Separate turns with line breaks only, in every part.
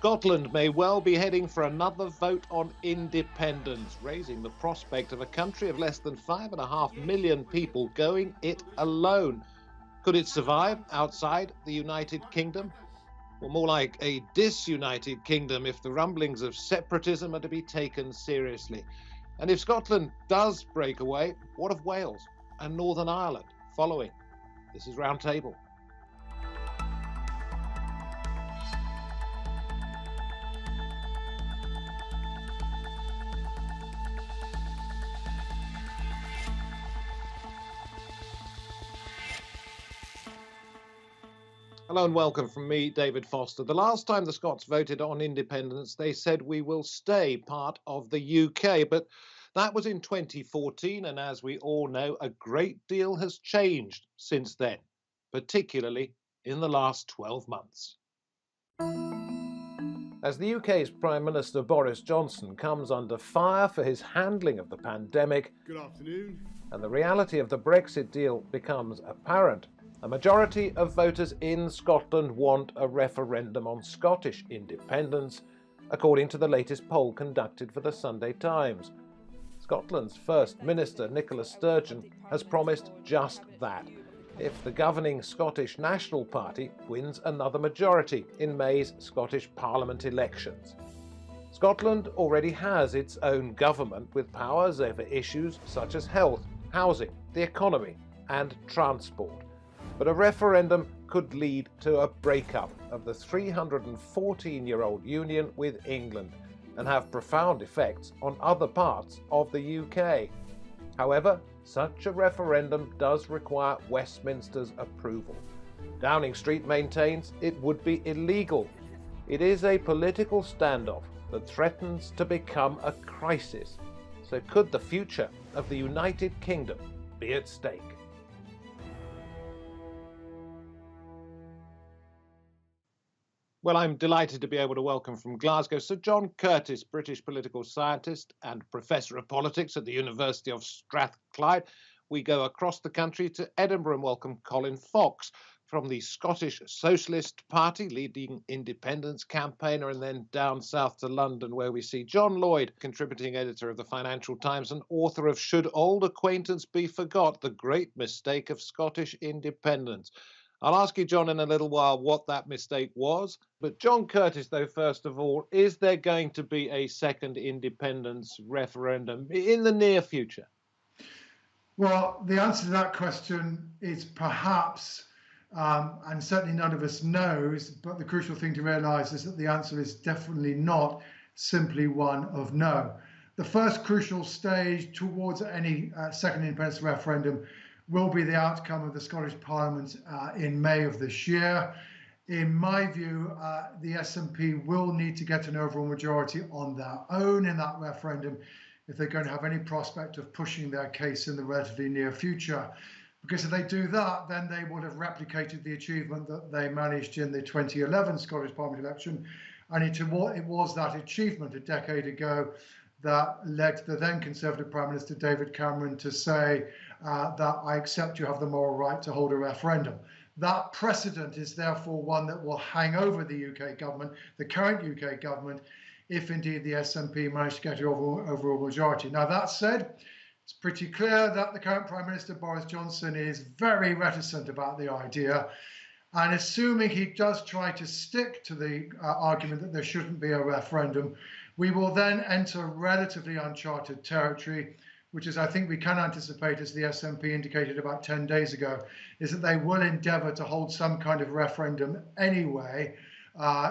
Scotland may well be heading for another vote on independence, raising the prospect of a country of less than 5.5 million people going it alone. Could it survive outside the United Kingdom? Or more like a disunited kingdom if the rumblings of separatism are to be taken seriously. And if Scotland does break away, what of Wales and Northern Ireland following? This is Roundtable. Hello and welcome from me, David Foster. The last time the Scots voted on independence, they said we will stay part of the UK, but that was in 2014, and as we all know, a great deal has changed since then, particularly in the last 12 months. As the UK's Prime Minister Boris Johnson comes under fire for his handling of the pandemic,
good afternoon,
and the reality of the Brexit deal becomes apparent, a majority of voters in Scotland want a referendum on Scottish independence, according to the latest poll conducted for the Sunday Times. Scotland's First Minister, Nicola Sturgeon, has promised just that, if the governing Scottish National Party wins another majority in May's Scottish Parliament elections. Scotland already has its own government with powers over issues such as health, housing, the economy, and transport. But a referendum could lead to a breakup of the 314-year-old union with England and have profound effects on other parts of the UK. However, such a referendum does require Westminster's approval. Downing Street maintains it would be illegal. It is a political standoff that threatens to become a crisis. So could the future of the United Kingdom be at stake? Well, I'm delighted to be able to welcome from Glasgow Sir John Curtice, British political scientist and Professor of Politics at the University of Strathclyde. We go across the country to Edinburgh and welcome Colin Fox from the Scottish Socialist Party, leading independence campaigner, and then down south to London where we see John Lloyd, contributing editor of the Financial Times and author of Should Old Acquaintance Be Forgot? The Great Mistake of Scottish Independence. I'll ask you, John, in a little while what that mistake was. But John Curtice, though, first of all, is there going to be a second independence referendum in the near future?
Well, the answer to that question is perhaps, and certainly none of us knows, but the crucial thing to realise is that the answer is definitely not simply one of no. The first crucial stage towards any second independence referendum will be the outcome of the Scottish Parliament in May of this year. In my view, the SNP will need to get an overall majority on their own in that referendum if they're going to have any prospect of pushing their case in the relatively near future. Because if they do that, then they would have replicated the achievement that they managed in the 2011 Scottish Parliament election. And it was that achievement a decade ago that led the then Conservative Prime Minister David Cameron to say that I accept you have the moral right to hold a referendum. That precedent is therefore one that will hang over the UK government, the current UK government, if indeed the SNP manage to get an overall majority. Now that said, it's pretty clear that the current Prime Minister Boris Johnson is very reticent about the idea. And assuming he does try to stick to the argument that there shouldn't be a referendum, we will then enter relatively uncharted territory, which is, I think we can anticipate, as the SNP indicated about 10 days ago, is that they will endeavour to hold some kind of referendum anyway,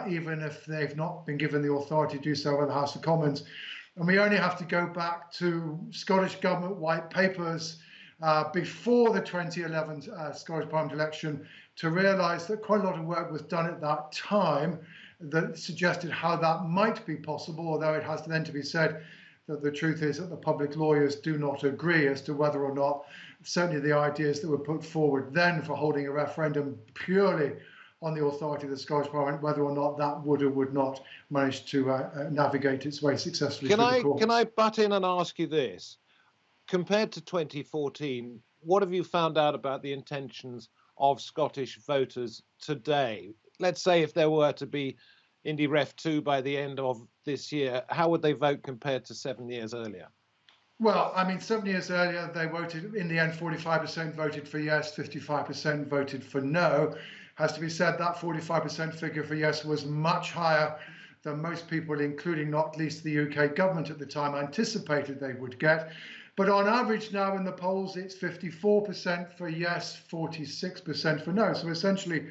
even if they've not been given the authority to do so by the House of Commons. And we only have to go back to Scottish Government white papers before the 2011 Scottish Parliament election to realise that quite a lot of work was done at that time that suggested how that might be possible, although it has then to be said that the truth is that the public lawyers do not agree as to whether or not certainly the ideas that were put forward then for holding a referendum purely on the authority of the Scottish Parliament, whether or not that would or would not manage to navigate its way successfully through the courts.
Can I butt in and ask you this? Compared to 2014, what have you found out about the intentions of Scottish voters today? Let's say if there were to be Indy Ref 2 by the end of this year, how would they vote compared to 7 years earlier?
Well, I mean, 7 years earlier, they voted, in the end, 45% voted for yes, 55% voted for no. Has to be said that 45% figure for yes was much higher than most people, including not least the UK government at the time, anticipated they would get. But on average now in the polls, it's 54% for yes, 46% for no. So essentially,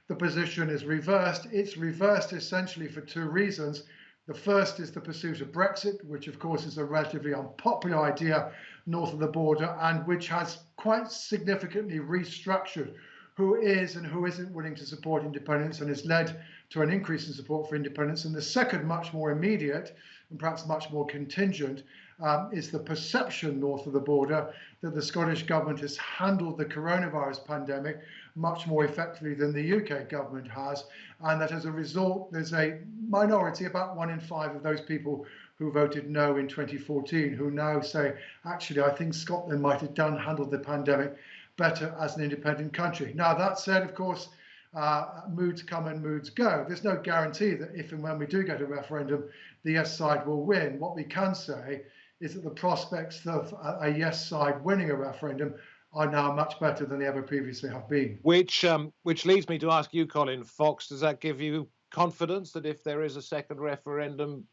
the position is reversed. It's reversed essentially for two reasons. The first is the pursuit of Brexit, which of course is a relatively unpopular idea north of the border and which has quite significantly restructured who is and who isn't willing to support independence and has led to an increase in support for independence. And the second, much more immediate and perhaps much more contingent, is the perception north of the border that the Scottish government has handled the coronavirus pandemic much more effectively than the UK government has, and that as a result, there's a minority, about 1 in 5 of those people who voted no in 2014, who now say, actually, I think Scotland might have handled the pandemic better as an independent country. Now, that said, of course, moods come and moods go. There's no guarantee that if and when we do get a referendum, the yes side will win. What we can say is that the prospects of a yes side winning a referendum are now much better than they ever previously have been.
Which leads me to ask you, Colin Fox, does that give you confidence that if there is a second referendum,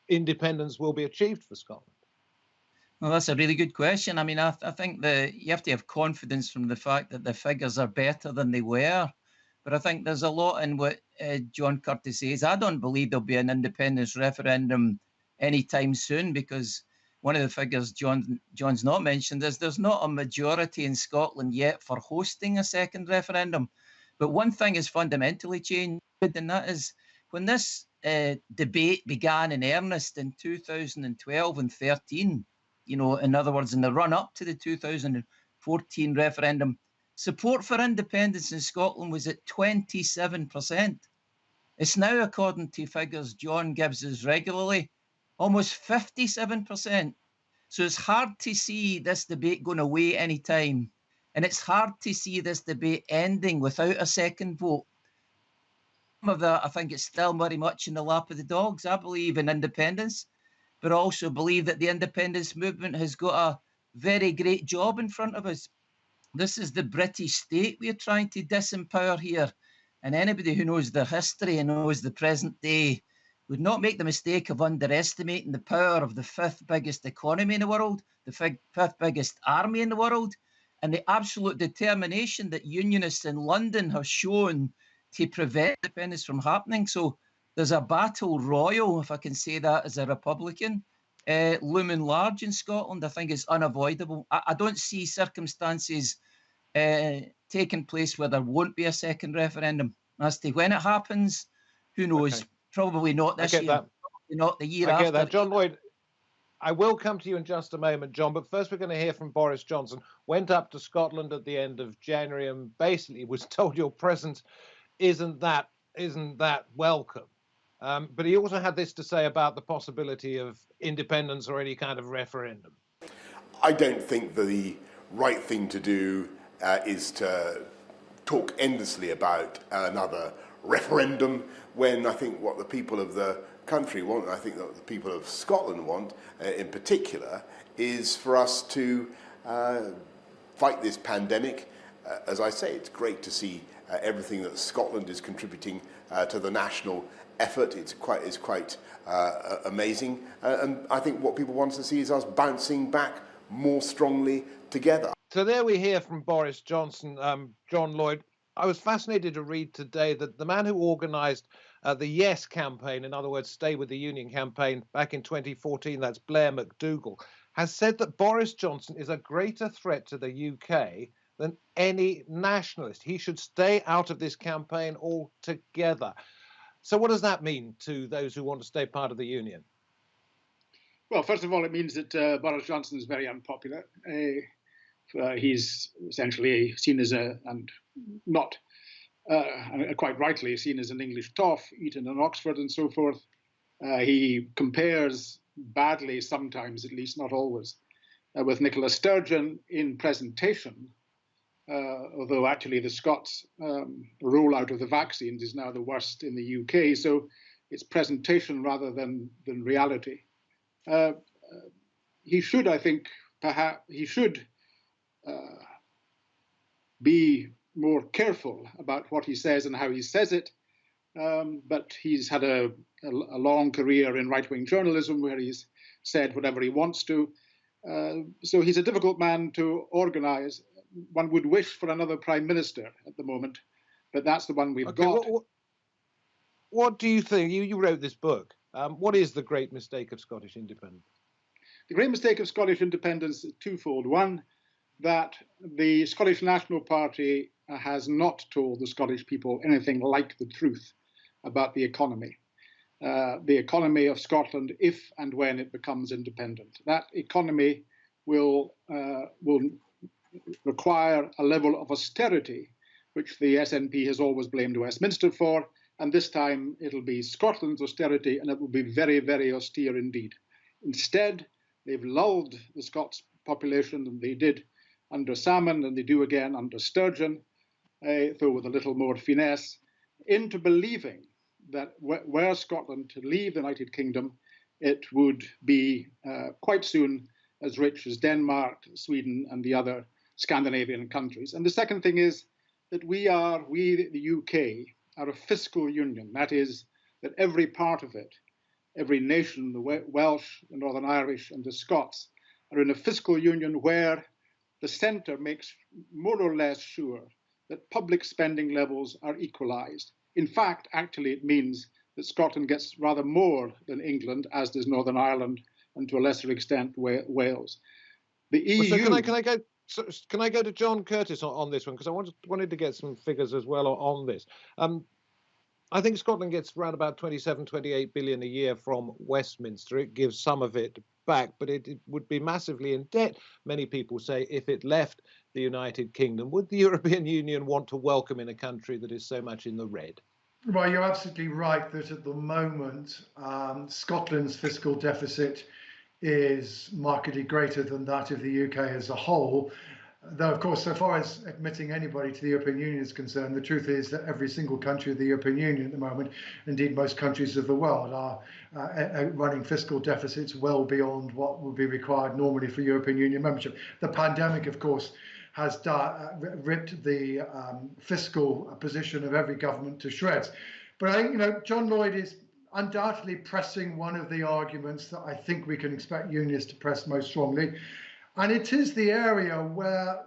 independence will be achieved for Scotland?
Well, that's a really good question. I mean, I think you have to have confidence from the fact that the figures are better than they were. But I think there's a lot in what John Curtice says. I don't believe there'll be an independence referendum anytime soon, because one of the figures John's not mentioned is there's not a majority in Scotland yet for hosting a second referendum. But one thing has fundamentally changed, and that is when this debate began in earnest in 2012 and 13, you know, in other words, in the run up to the 2014 referendum, support for independence in Scotland was at 27%. It's now, according to figures John gives us regularly, almost 57%. So it's hard to see this debate going away anytime. And it's hard to see this debate ending without a second vote. Some of that, I think it's still very much in the lap of the dogs. I believe in independence, but also believe that the independence movement has got a very great job in front of us. This is the British state we're trying to disempower here. And anybody who knows the history and knows the present day would not make the mistake of underestimating the power of the 5th biggest economy in the world, the 5th biggest army in the world, and the absolute determination that Unionists in London have shown to prevent independence from happening. So there's a battle royal, if I can say that as a Republican, looming large in Scotland. I think it's unavoidable. I don't see circumstances taking place where there won't be a second referendum. As to when it happens, who knows? Okay. Probably not this year. Probably not the year after.
I get that. John Lloyd, I will come to you in just a moment, John, but first we're going to hear from Boris Johnson. Went up to Scotland at the end of January and basically was told your presence isn't that welcome. But he also had this to say about the possibility of independence or any kind of referendum.
I don't think the right thing to do is to talk endlessly about another referendum when I think what the people of the country want, and I think that the people of Scotland want in particular, is for us to fight this pandemic. As I say, it's great to see everything that Scotland is contributing to the national effort. It's quite amazing. And I think what people want to see is us bouncing back more strongly together.
So there we hear from Boris Johnson. John Lloyd, I was fascinated to read today that the man who organised the Yes campaign, in other words, Stay with the Union campaign, back in 2014, that's Blair McDougall, has said that Boris Johnson is a greater threat to the UK than any nationalist. He should stay out of this campaign altogether. So what does that mean to those who want to stay part of the Union?
Well, first of all, it means that Boris Johnson is very unpopular. He's essentially seen as quite rightly seen as an English toff, Eton and Oxford and so forth. He compares badly sometimes, at least not always, with Nicola Sturgeon in presentation, although actually the Scots' rollout of the vaccines is now the worst in the UK. So it's presentation rather than reality. He should, I think, perhaps he should be more careful about what he says and how he says it. But he's had a long career in right-wing journalism where he's said whatever he wants to. So he's a difficult man to organize. One would wish for another prime minister at the moment, but that's the one we've got.
What do you think? You wrote this book. What is the great mistake of Scottish independence?
The great mistake of Scottish independence is twofold. One, that the Scottish National Party has not told the Scottish people anything like the truth about the economy of Scotland if and when it becomes independent. That economy will require a level of austerity, which the SNP has always blamed Westminster for, and this time it'll be Scotland's austerity, and it will be very, very austere indeed. Instead, they've lulled the Scots population, and they did under Salmon, and they do again under Sturgeon, though with a little more finesse, into believing that were Scotland to leave the United Kingdom, it would be quite soon as rich as Denmark, Sweden, and the other Scandinavian countries. And the second thing is that we, the UK, are a fiscal union. That is, that every part of it, every nation, the Welsh, the Northern Irish, and the Scots, are in a fiscal union where the centre makes more or less sure that public spending levels are equalised. In fact, actually, it means that Scotland gets rather more than England, as does Northern Ireland, and to a lesser extent, Wales. The EU.
So can I go to John Curtice on this one, because I wanted to get some figures as well on this. I think Scotland gets around about 27, 28 billion a year from Westminster. It gives some of it back, but it would be massively in debt, many people say, if it left the United Kingdom. Would the European Union want to welcome in a country that is so much in the red?
Well, you're absolutely right that at the moment, Scotland's fiscal deficit is markedly greater than that of the UK as a whole. Though, of course, so far as admitting anybody to the European Union is concerned, the truth is that every single country of the European Union at the moment, indeed most countries of the world, are running fiscal deficits well beyond what would be required normally for European Union membership. The pandemic, of course, has ripped the fiscal position of every government to shreds. But I think, John Lloyd is undoubtedly pressing one of the arguments that I think we can expect Unionists to press most strongly. And it is the area where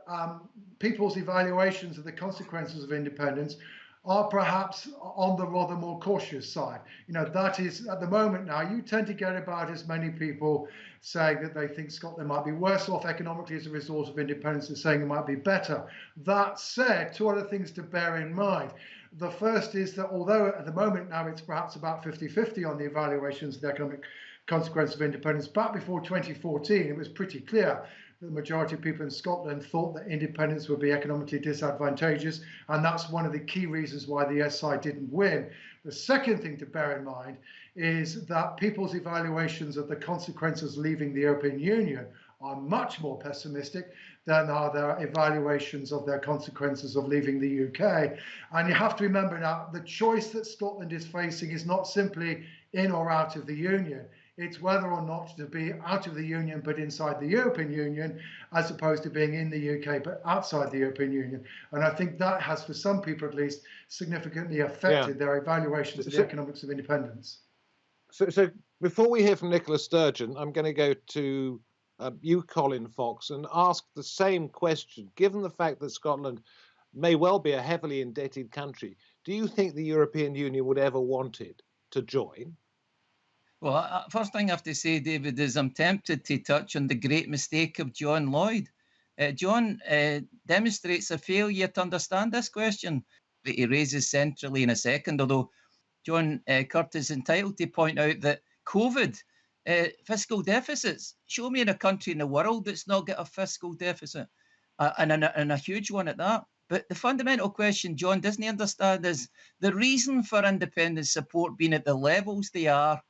people's evaluations of the consequences of independence are perhaps on the rather more cautious side. That is, at the moment now, you tend to get about as many people saying that they think Scotland might be worse off economically as a result of independence as saying it might be better. That said, two other things to bear in mind. The first is that although at the moment now it's perhaps about 50-50 on the evaluations of the economic consequences of independence, back before 2014, it was pretty clear that the majority of people in Scotland thought that independence would be economically disadvantageous, and that's one of the key reasons why the yes side didn't win. The second thing to bear in mind is that people's evaluations of the consequences of leaving the European Union are much more pessimistic than are their evaluations of their consequences of leaving the UK. And you have to remember now, the choice that Scotland is facing is not simply in or out of the Union. It's whether or not to be out of the Union but inside the European Union, as opposed to being in the UK but outside the European Union. And I think that has, for some people at least, significantly affected their evaluations of the economics of independence.
So before we hear from Nicola Sturgeon, I'm going to go to you, Colin Fox, and ask the same question. Given the fact that Scotland may well be a heavily indebted country, do you think the European Union would ever want it to join?
Well, first thing I have to say, David, is I'm tempted to touch on the great mistake of John Lloyd. John demonstrates a failure to understand this question that he raises centrally in a second, although John Curtice is entitled to point out that COVID, fiscal deficits, show me in a country in the world that's not got a fiscal deficit, and a huge one at that. But the fundamental question John doesn't understand is the reason for independence support being at the levels they are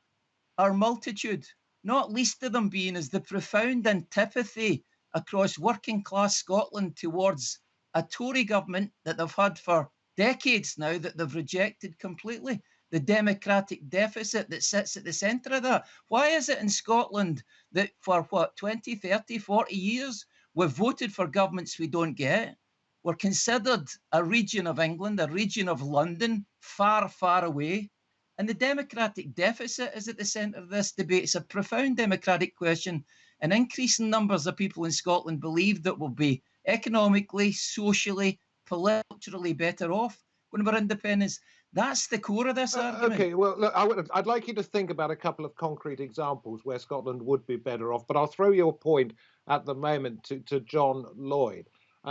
multitude, not least of them being is the profound antipathy across working class Scotland towards a Tory government that they've had for decades now that they've rejected completely. the democratic deficit that sits at the centre of that. Why is it in Scotland that for 20, 30, 40 years, we've voted for governments we don't get? We're considered a region of England, a region of London, far, far away. And the democratic deficit is at the centre of this debate. It's a profound democratic question. And increasing numbers of people in Scotland believe that we'll be economically, socially, politically better off when we're independent. That's the core of this argument.
Okay, well, look, I'd like you to think about a couple of concrete examples where Scotland would be better off, but I'll throw your point at the moment to John Lloyd.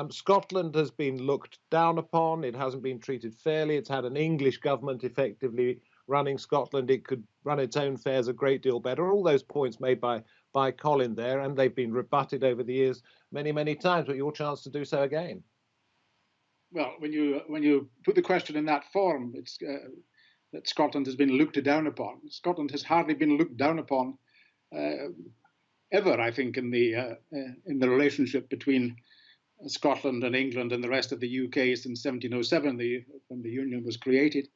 Scotland has been looked down upon. It hasn't been treated fairly. It's had an English government effectively running Scotland. It could run its own affairs a great deal better. All those points made by Colin there, and they've been rebutted over the years many, many times, but your chance to do so again.
Well, when you put the question in that form, it's that Scotland has been looked down upon. Scotland has hardly been looked down upon ever, I think, in the relationship between Scotland and England and the rest of the UK since 1707, when the Union was created.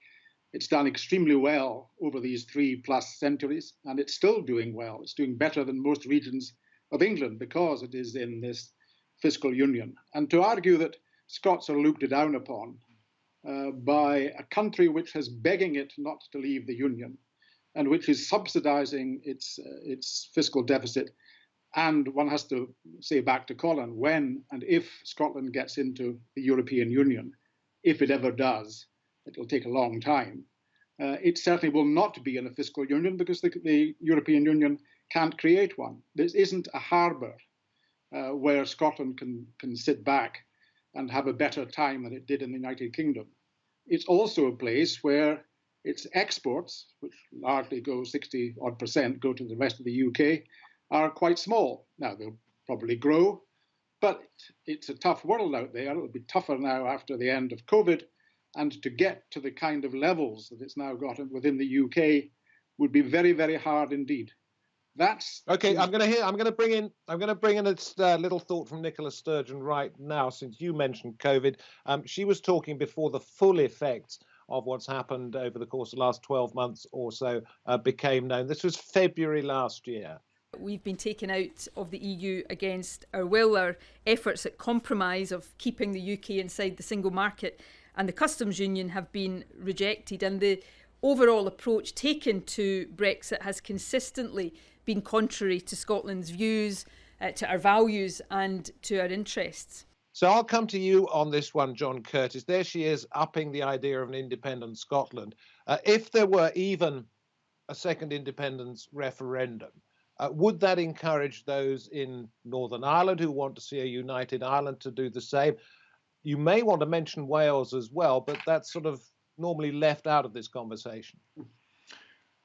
It's done extremely well over these 3+ centuries, and it's still doing well. It's doing better than most regions of England because it is in this fiscal union. And to argue that Scots are looked down upon by a country which is begging it not to leave the Union and which is subsidizing its fiscal deficit. And one has to say back to Colin, when and if Scotland gets into the European Union, if it ever does, it will take a long time. It certainly will not be in a fiscal union because the European Union can't create one. This isn't a harbour where Scotland can sit back and have a better time than it did in the United Kingdom. It's also a place where its exports, which largely go 60% go to the rest of the UK, are quite small. Now, they'll probably grow, but it's a tough world out there. It'll be tougher now after the end of COVID, and to get to the kind of levels that it's now got within the UK would be very, very hard indeed. That's
okay. I'm going to bring in a little thought from Nicola Sturgeon right now, since you mentioned COVID. She was talking before the full effects of what's happened over the course of the last 12 months or so became known. This was February last year.
We've been taken out of the EU against our will. Our efforts at compromise of keeping the UK inside the single market and the customs union have been rejected. And the overall approach taken to Brexit has consistently been contrary to Scotland's views, to our values and to our interests.
So I'll come to you on this one, John Curtice. There she is, upping the idea of an independent Scotland. If there were even a second independence referendum, would that encourage those in Northern Ireland who want to see a united Ireland to do the same? You may want to mention Wales as well, but that's sort of normally left out of this conversation.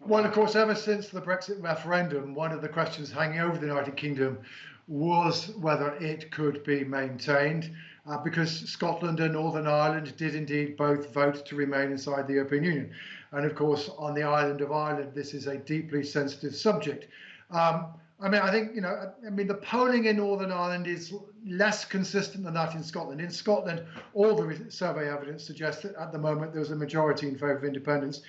Well, of course, ever since the Brexit referendum, one of the questions hanging over the United Kingdom was whether it could be maintained, because Scotland and Northern Ireland did indeed both vote to remain inside the European Union. And of course, on the island of Ireland, this is a deeply sensitive subject. I think, the polling in Northern Ireland is less consistent than that in Scotland. In Scotland, all the survey evidence suggests that at the moment there's a majority in favour of independence.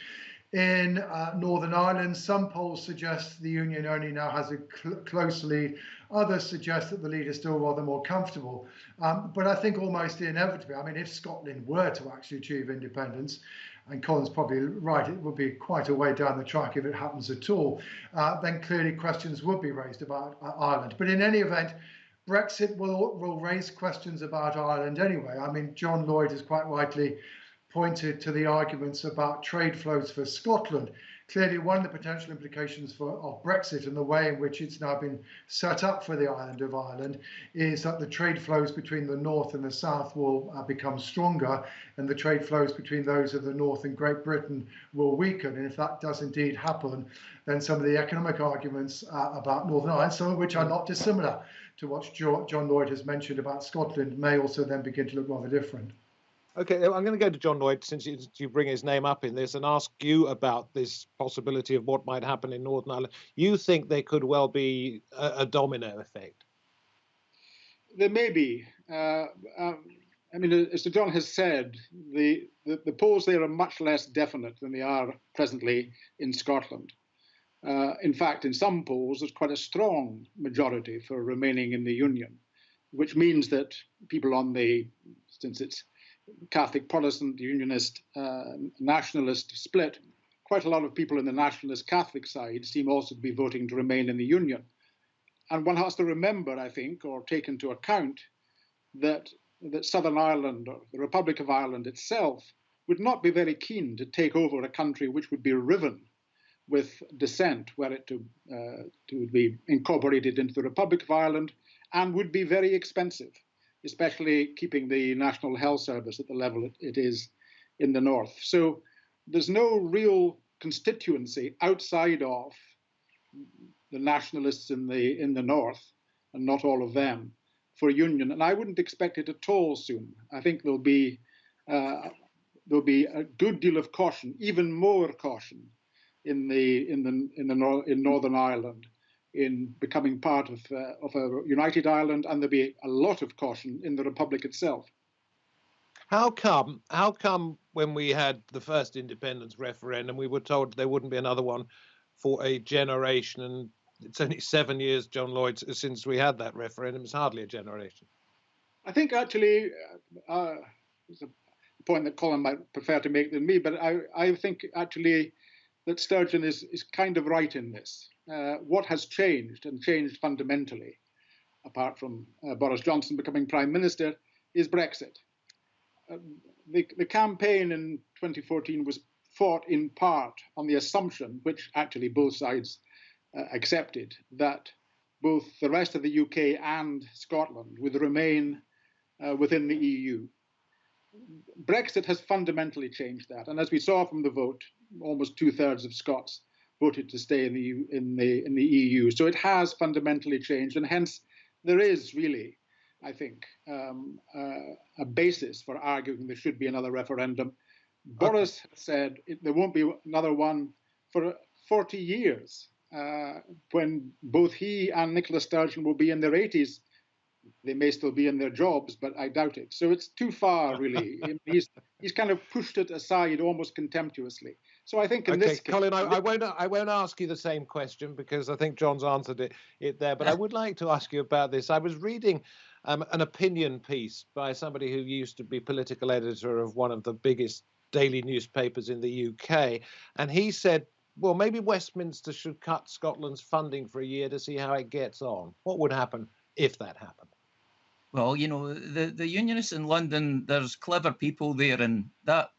In Northern Ireland, some polls suggest the Union only now has a close lead. Others suggest that the lead is still rather more comfortable. But I think almost inevitably, if Scotland were to actually achieve independence, and Colin's probably right, it would be quite a way down the track if it happens at all, then clearly questions would be raised about Ireland. But in any event, Brexit will raise questions about Ireland anyway. John Lloyd has quite rightly pointed to the arguments about trade flows for Scotland. Clearly, one of the potential implications of Brexit and the way in which it's now been set up for the island of Ireland is that the trade flows between the north and the south will become stronger, and the trade flows between those of the north and Great Britain will weaken. And if that does indeed happen, then some of the economic arguments about Northern Ireland, some of which are not dissimilar to what John Lloyd has mentioned about Scotland, may also then begin to look rather different.
Okay, I'm going to go to John Lloyd, since you bring his name up in this, and ask you about this possibility of what might happen in Northern Ireland. You think there could well be a domino effect?
There may be. I mean, as Sir John has said, the polls there are much less definite than they are presently in Scotland. In fact, in some polls, there's quite a strong majority for remaining in the Union, which means that people on the, since it's Catholic, Protestant, Unionist, nationalist split, quite a lot of people in the nationalist Catholic side seem also to be voting to remain in the Union. And one has to remember, I think, or take into account, that Southern Ireland, or the Republic of Ireland itself, would not be very keen to take over a country which would be riven with dissent were it to be incorporated into the Republic of Ireland, and would be very expensive, especially keeping the National Health Service at the level it is in the north. So there's no real constituency outside of the nationalists in the north, and not all of them, for union, and I wouldn't expect it at all soon. I think there'll be a good deal of caution, even more caution, in Northern Ireland, in becoming part of a united Ireland, and there'll be a lot of caution in the Republic itself.
How come when we had the first independence referendum, we were told there wouldn't be another one for a generation, and it's only 7 years, John Lloyd, since we had that referendum. It's hardly a generation.
I think actually, it's a point that Colin might prefer to make than me, but I think actually that Sturgeon is kind of right in this. What has changed, and changed fundamentally, apart from Boris Johnson becoming Prime Minister, is Brexit. The campaign in 2014 was fought in part on the assumption, which actually both sides accepted, that both the rest of the UK and Scotland would remain within the EU. Brexit has fundamentally changed that, and as we saw from the vote, almost 2/3 of Scots voted to stay in the EU. So it has fundamentally changed, and hence there is really, I think, a basis for arguing there should be another referendum. Boris said there won't be another one for 40 years, when both he and Nicola Sturgeon will be in their 80s. They may still be in their jobs, but I doubt it. So it's too far, really. He's kind of pushed it aside almost contemptuously. So I think in this case,
Colin, I won't ask you the same question, because I think John's answered it there. But I would like to ask you about this. I was reading an opinion piece by somebody who used to be political editor of one of the biggest daily newspapers in the UK, and he said, well, maybe Westminster should cut Scotland's funding for a year to see how it gets on. What would happen if that happened?
Well, you know, the Unionists in London, there's clever people there, and that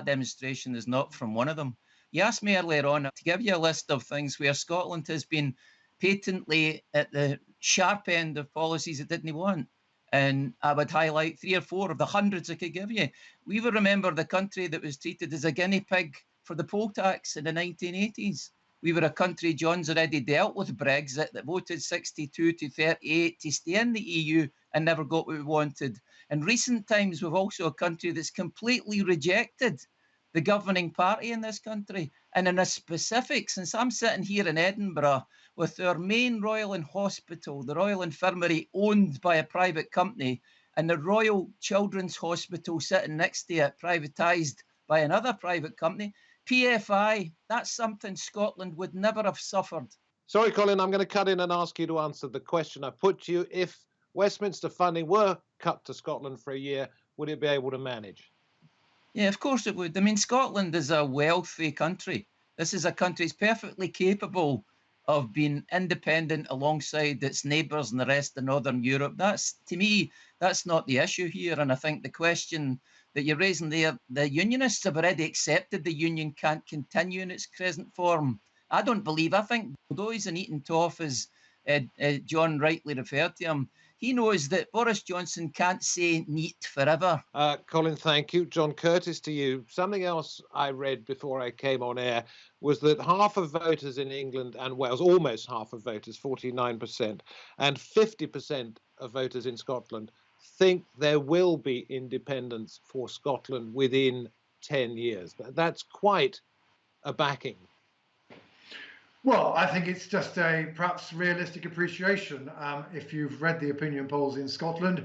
demonstration is not from one of them. You asked me earlier on to give you a list of things where Scotland has been patently at the sharp end of policies it didn't want. And I would highlight 3 or 4 of the hundreds I could give you. We will remember the country that was treated as a guinea pig for the poll tax in the 1980s. We were a country, John's already dealt with Brexit, that voted 62 to 38 to stay in the EU and never got what we wanted. In recent times, we've also a country that's completely rejected the governing party in this country. And in a specific, since I'm sitting here in Edinburgh with our main Royal Hospital, the Royal Infirmary owned by a private company, and the Royal Children's Hospital sitting next to it, privatised by another private company, PFI, that's something Scotland would never have suffered.
Sorry, Colin, I'm going to cut in and ask you to answer the question I put to you. If Westminster funding were cut to Scotland for a year, would it be able to manage?
Yeah, of course it would. I mean, Scotland is a wealthy country. This is a country that's perfectly capable of being independent alongside its neighbours and the rest of Northern Europe. That's, to me, that's not the issue here. And I think the question that you're raising there, the Unionists have already accepted the Union can't continue in its present form. I think although he's an eaten toff, as John rightly referred to him, he knows that Boris Johnson can't say neat forever.
Colin, thank you. John Curtice, to you. Something else I read before I came on air was that half of voters in England and Wales, almost half of voters, 49%, and 50% of voters in Scotland think there will be independence for Scotland within 10 years. That's quite a backing.
Well, I think it's just a perhaps realistic appreciation. If you've read the opinion polls in Scotland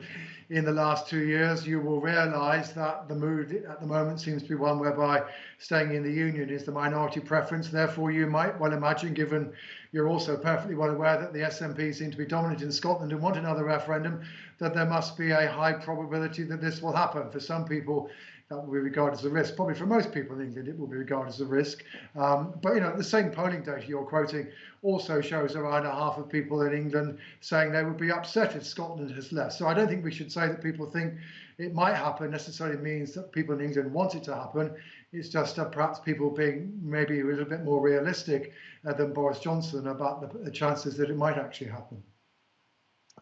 in the last 2 years, you will realise that the mood at the moment seems to be one whereby staying in the Union is the minority preference. Therefore, you might well imagine, given you're also perfectly well aware that the SNP seem to be dominant in Scotland and want another referendum, that there must be a high probability that this will happen. For some people, that will be regarded as a risk. Probably for most people in England, it will be regarded as a risk. But the same polling data you're quoting also shows around half of people in England saying they would be upset if Scotland has left. So I don't think we should say that people think it might happen necessarily means that people in England want it to happen. It's just perhaps people being maybe a little bit more realistic than Boris Johnson about the chances that it might actually happen.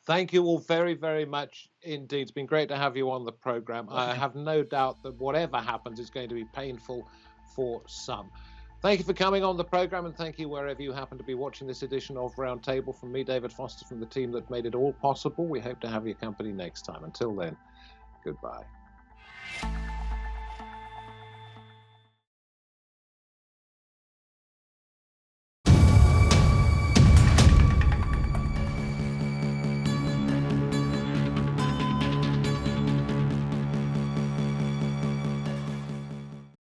Thank you all very, very much indeed. It's been great to have you on the programme. I have no doubt that whatever happens is going to be painful for some. Thank you for coming on the programme, and thank you wherever you happen to be watching this edition of Roundtable. From me, David Foster, from the team that made it all possible. We hope to have your company next time. Until then, goodbye.